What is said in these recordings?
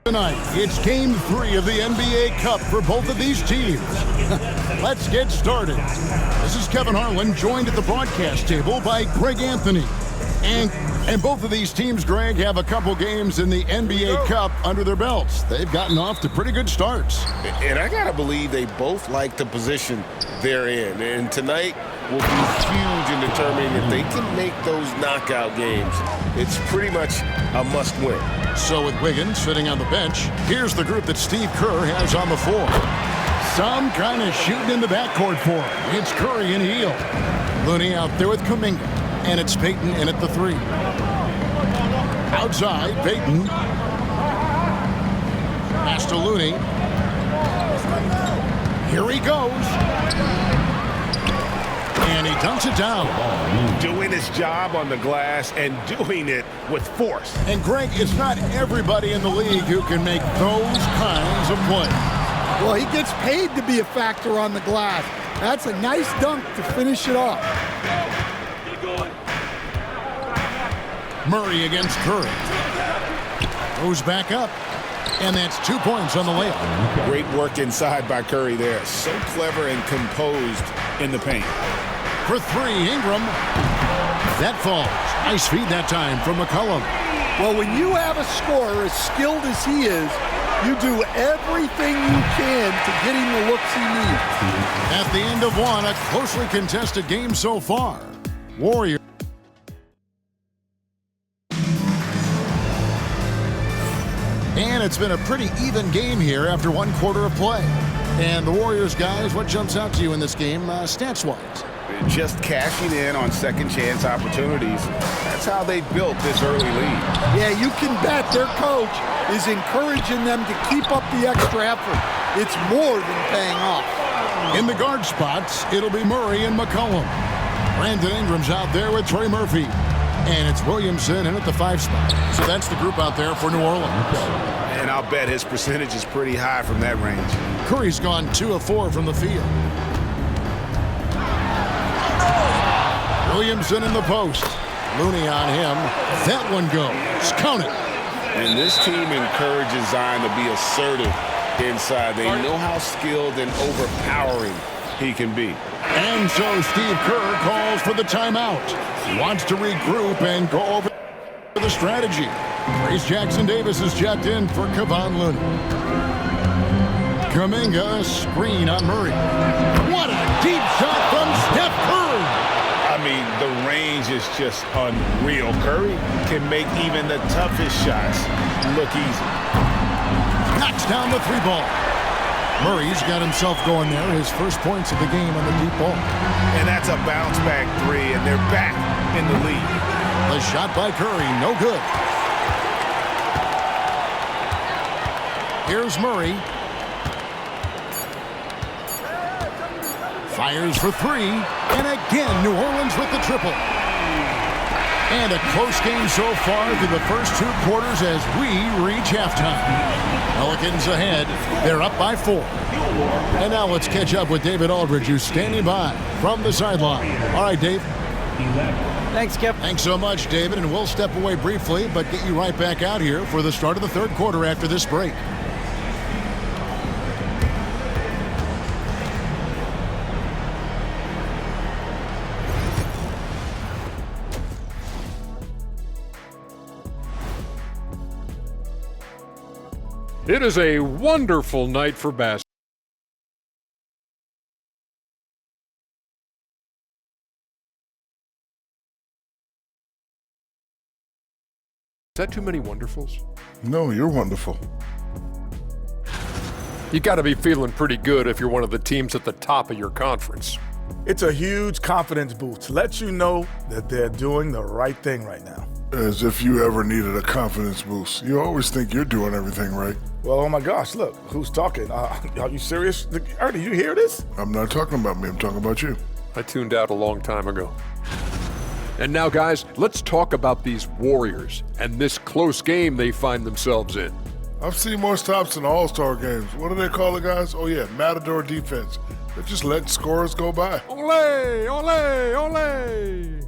Tonight, it's Game 3 of the NBA Cup for both of these teams. Let's get started. This is Kevin Harlan, joined at the broadcast table by Greg Anthony. And both of these teams, Greg, have a couple games in the NBA Cup under their belts. They've gotten off to pretty good starts. And I got to believe they both like the position they're in. And tonight will be huge in determining if they can make those knockout games. It's pretty much a must-win. So with Wiggins sitting on the bench, here's the group that Steve Kerr has on the floor. Some kind of shooting in the backcourt for him. It's Curry and Hield. Looney out there with Kuminga. And it's Payton in at the 3. Outside, Payton. Pass to Looney. Here he goes. And he dunks it down. Doing his job on the glass and doing it with force. And Greg, it's not everybody in the league who can make those kinds of plays. Well, he gets paid to be a factor on the glass. That's a nice dunk to finish it off. Murray against Curry. Goes back up. And that's 2 points on the layup. Great work inside by Curry there. So clever and composed in the paint. For 3, Ingram. That falls. Nice feed that time from McCollum. Well, when you have a scorer as skilled as he is, you do everything you can to get him the looks he needs. At the end of one, a closely contested game so far. Warriors. And it's been a pretty even game here after 1 quarter of play. And the Warriors, guys, what jumps out to you in this game stats-wise? Just cashing in on second chance opportunities. That's how they built this early lead. Yeah, you can bet their coach is encouraging them to keep up the extra effort. It's more than paying off. In the guard spots, it'll be Murray and McCollum. Brandon Ingram's out there with Trey Murphy. And it's Williamson in at the 5 spot. So that's the group out there for New Orleans. And I'll bet his percentage is pretty high from that range. Curry's gone 2 of 4 from the field. Williamson in the post. Looney on him. That one goes. Count it. And this team encourages Zion to be assertive inside. They know how skilled and overpowering he can be. And so Steve Kerr calls for the timeout. He wants to regroup and go over the strategy. Trace Jackson-Davis is checked in for Kevon Looney. Kuminga, screen on Murray. What a deep shot from Steph Curry. I mean, the range is just unreal. Curry can make even the toughest shots look easy. Knocks down the 3 ball. Murray's got himself going there. His first points of the game on the deep ball. And that's a bounce-back 3, and they're back in the lead. The shot by Curry, no good. Here's Murray. Fires for 3. And again, New Orleans with the triple. And a close game so far through the first 2 quarters as we reach halftime. Pelicans ahead. They're up by 4. And now let's catch up with David Aldridge, who's standing by from the sideline. All right, Dave. Thanks, Kev. Thanks so much, David. And we'll step away briefly, but get you right back out here for the start of the 3rd quarter after this break. It is a wonderful night for basketball. Is that too many wonderfuls? No, you're wonderful. You got to be feeling pretty good if you're one of the teams at the top of your conference. It's a huge confidence boost to let you know that they're doing the right thing right now. As if you ever needed a confidence boost. You always think you're doing everything right. Well, oh my gosh, look, who's talking? Are you serious? Ernie, you hear this? I'm not talking about me, I'm talking about you. I tuned out a long time ago. And now, guys, let's talk about these Warriors and this close game they find themselves in. I've seen more stops in All-Star games. What do they call it, guys? Oh, yeah, Matador defense. They're just letting scorers go by. Ole, ole, ole.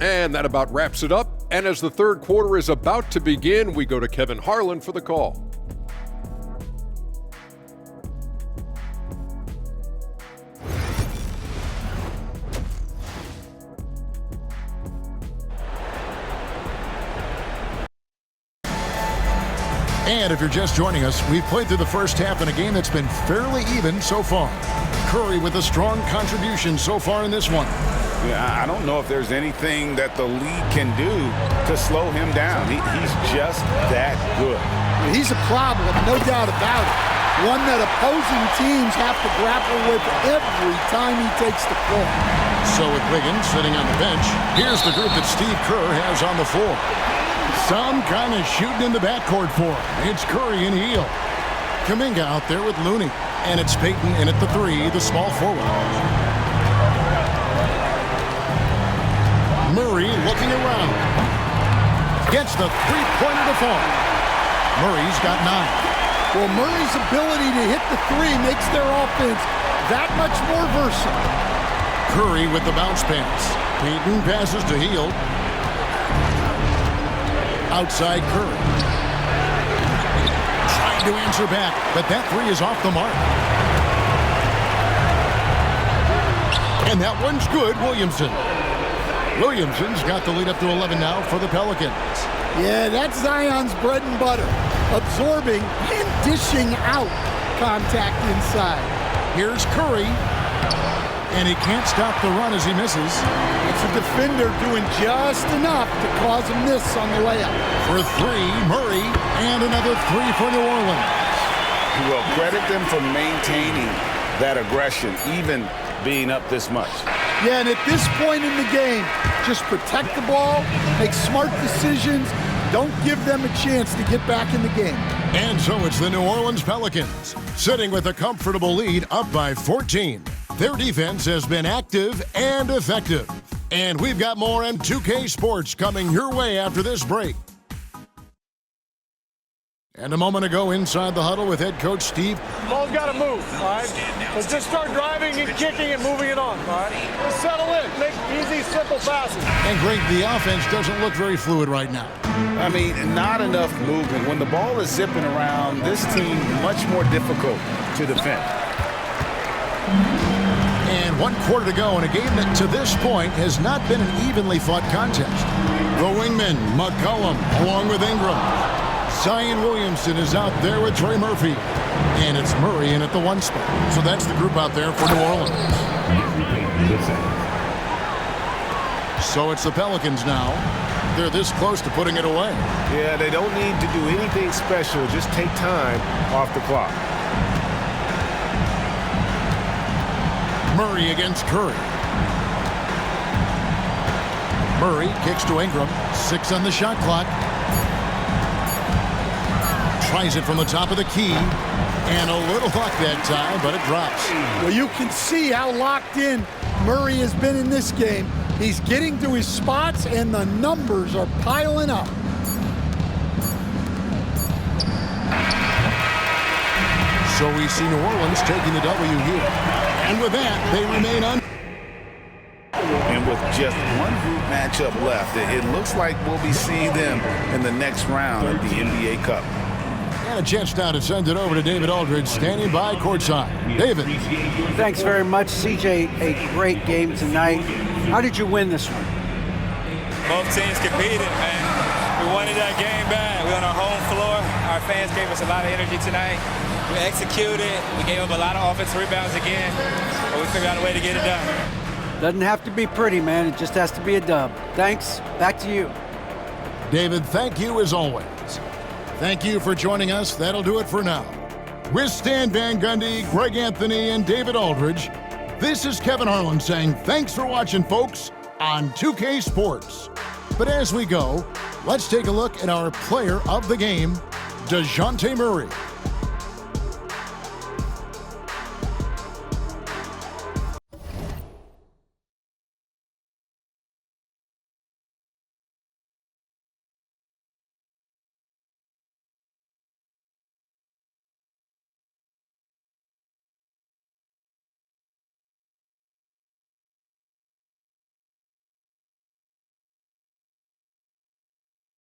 And that about wraps it up And as the third quarter is about to begin, we go to Kevin Harlan for the call. And if you're just joining us, we've played through the first half in a game that's been fairly even so far. Curry with a strong contribution so far in this one. Yeah, I don't know if there's anything that the league can do to slow him down. He's just that good. He's a problem, no doubt about it. One that opposing teams have to grapple with every time he takes the floor. So with Wiggins sitting on the bench, here's the group that Steve Kerr has on the floor. Some kind of shooting in the backcourt for him. It's Curry and Hield. Kuminga out there with Looney. And it's Payton in at the 3, the small forward. Murray looking around. Gets the three-pointer to fall. Murray's got 9. Well, Murray's ability to hit the 3 makes their offense that much more versatile. Curry with the bounce pass. Payton passes to Hield. Outside Curry. Trying to answer back, but that 3 is off the mark. And that one's good, Williamson. Williamson's got the lead up to 11 now for the Pelicans. Yeah, that's Zion's bread and butter. Absorbing and dishing out contact inside. Here's Curry. And he can't stop the run as he misses. It's a defender doing just enough to cause a miss on the layup. For 3, Murray, and another 3 for New Orleans. Well, credit them for maintaining that aggression, even being up this much. Yeah, and at this point in the game, just protect the ball, make smart decisions, don't give them a chance to get back in the game. And so it's the New Orleans Pelicans, sitting with a comfortable lead up by 14. Their defense has been active and effective. And we've got more M2K Sports coming your way after this break. And a moment ago inside the huddle with head coach Steve. Ball's got to move, all right? Let's just start driving and kicking and moving it on, all right? Just settle in. Make easy, simple passes. And Greg, the offense doesn't look very fluid right now. I mean, not enough movement. When the ball is zipping around, this team much more difficult to defend. And 1 quarter to go in a game that to this point has not been an evenly fought contest. The wingman, McCollum, along with Ingram. Zion Williamson is out there with Trey Murphy. And it's Murray in at the 1 spot. So that's the group out there for New Orleans. So it's the Pelicans now. They're this close to putting it away. Yeah, they don't need to do anything special. Just take time off the clock. Murray against Curry. Murray kicks to Ingram. 6 on the shot clock. Tries it from the top of the key. And a little luck that time, but it drops. Well, you can see how locked in Murray has been in this game. He's getting to his spots, and the numbers are piling up. So we see New Orleans taking the W here. And with that, they remain on. And with just one group matchup left, it looks like we'll be seeing them in the next round of the NBA Cup. And a chance now to send it over to David Aldridge, standing by courtside. David. Thanks very much, CJ. A great game tonight. How did you win this one? Both teams competed, man. We wanted that game bad. We're on our home floor. Our fans gave us a lot of energy tonight. We executed. We gave up a lot of offensive rebounds again, but we figured out a way to get it done. Doesn't have to be pretty, man. It just has to be a dub. Thanks. Back to you. David, thank you as always. Thank you for joining us. That'll do it for now. With Stan Van Gundy, Greg Anthony, and David Aldridge, this is Kevin Harlan saying thanks for watching, folks, on 2K Sports. But as we go, let's take a look at our player of the game, DeJounte Murray.